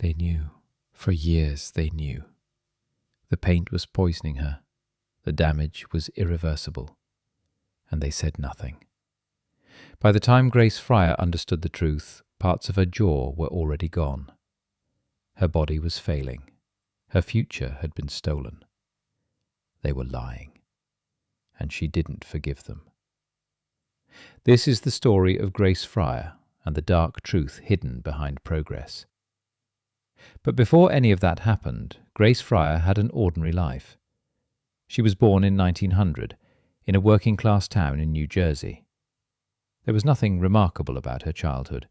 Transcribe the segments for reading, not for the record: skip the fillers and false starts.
They knew. For years they knew. The paint was poisoning her. The damage was irreversible. And they said nothing. By the time Grace Fryer understood the truth, parts of her jaw were already gone. Her body was failing. Her future had been stolen. They were lying. And she didn't forgive them. This is the story of Grace Fryer and the dark truth hidden behind progress. But before any of that happened, Grace Fryer had an ordinary life. She was born in 1900 in a working-class town in New Jersey. There was nothing remarkable about her childhood,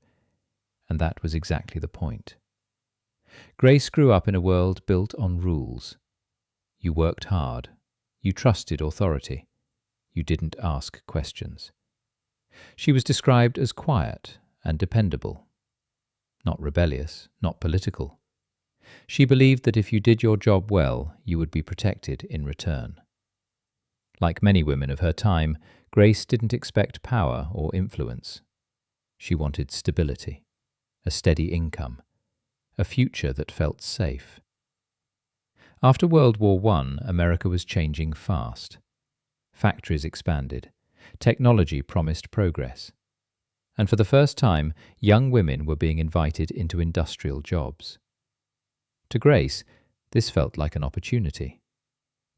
and that was exactly the point. Grace grew up in a world built on rules. You worked hard. You trusted authority. You didn't ask questions. She was described as quiet and dependable. Not rebellious, not political. She believed that if you did your job well, you would be protected in return. Like many women of her time, Grace didn't expect power or influence. She wanted stability, a steady income, a future that felt safe. After World War I, America was changing fast. Factories expanded. Technology promised progress. And for the first time, young women were being invited into industrial jobs. To Grace, this felt like an opportunity.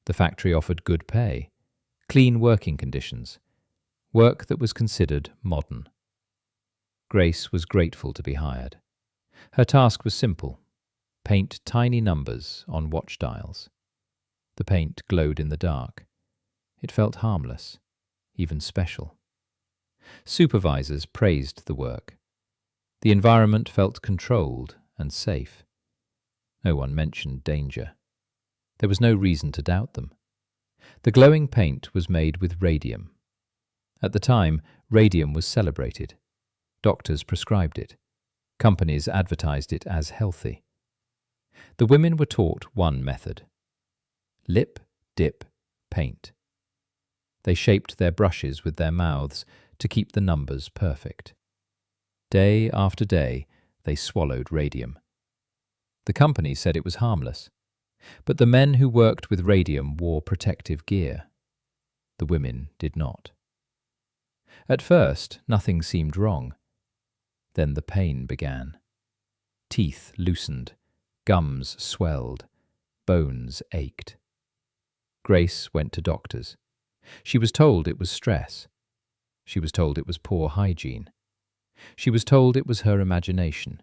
The factory offered good pay, clean working conditions, work that was considered modern. Grace was grateful to be hired. Her task was simple: paint tiny numbers on watch dials. The paint glowed in the dark. It felt harmless, even special. Supervisors praised the work. The environment felt controlled and safe. No one mentioned danger. There was no reason to doubt them. The glowing paint was made with radium. At the time, radium was celebrated. Doctors prescribed it. Companies advertised it as healthy. The women were taught one method: lip, dip, paint. They shaped their brushes with their mouths to keep the numbers perfect. Day after day, they swallowed radium. The company said it was harmless, but the men who worked with radium wore protective gear. The women did not. At first, nothing seemed wrong. Then the pain began. Teeth loosened, gums swelled, bones ached. Grace went to doctors. She was told it was stress. She was told it was poor hygiene. She was told it was her imagination.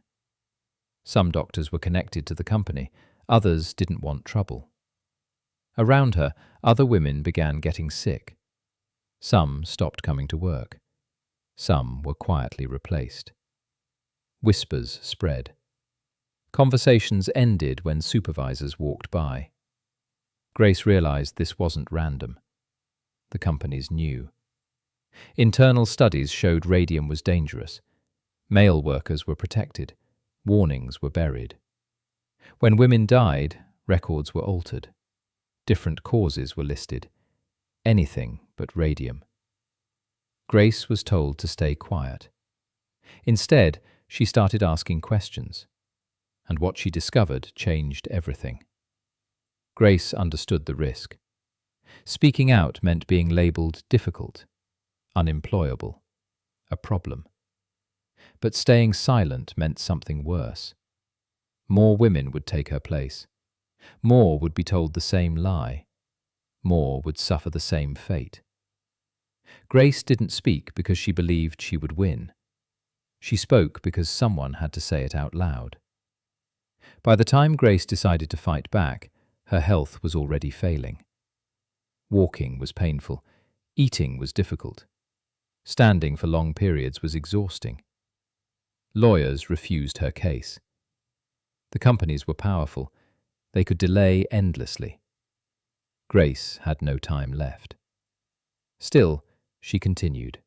Some doctors were connected to the company. Others didn't want trouble. Around her, other women began getting sick. Some stopped coming to work. Some were quietly replaced. Whispers spread. Conversations ended when supervisors walked by. Grace realized this wasn't random. The companies knew. Internal studies showed radium was dangerous. Male workers were protected. Warnings were buried. When women died, records were altered. Different causes were listed. Anything but radium. Grace was told to stay quiet. Instead, she started asking questions. And what she discovered changed everything. Grace understood the risk. Speaking out meant being labelled difficult, unemployable, a problem. But staying silent meant something worse. More women would take her place. More would be told the same lie. More would suffer the same fate. Grace didn't speak because she believed she would win. She spoke because someone had to say it out loud. By the time Grace decided to fight back, her health was already failing. Walking was painful. Eating was difficult. Standing for long periods was exhausting. Lawyers refused her case. The companies were powerful. They could delay endlessly. Grace had no time left. Still, she continued.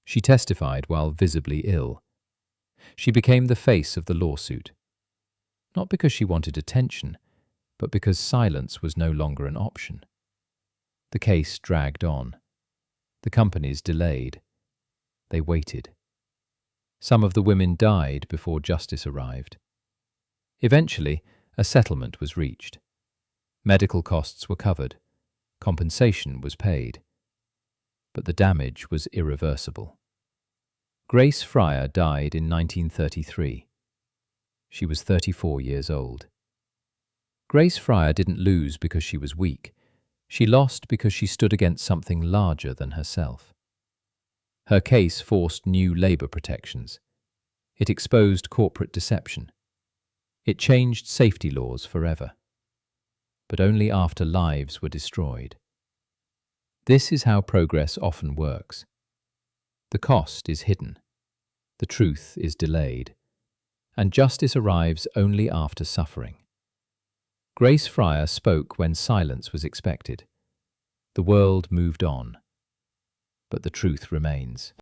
She testified while visibly ill. She became the face of the lawsuit. Not because she wanted attention, but because silence was no longer an option. The case dragged on. The companies delayed. They waited. Some of the women died before justice arrived. Eventually, a settlement was reached. Medical costs were covered. Compensation was paid. But the damage was irreversible. Grace Fryer died in 1933. She was 34 years old. Grace Fryer didn't lose because she was weak. She lost because she stood against something larger than herself. Her case forced new labor protections. It exposed corporate deception. It changed safety laws forever. But only after lives were destroyed. This is how progress often works. The cost is hidden. The truth is delayed. And justice arrives only after suffering. Grace Fryer spoke when silence was expected. The world moved on. But the truth remains.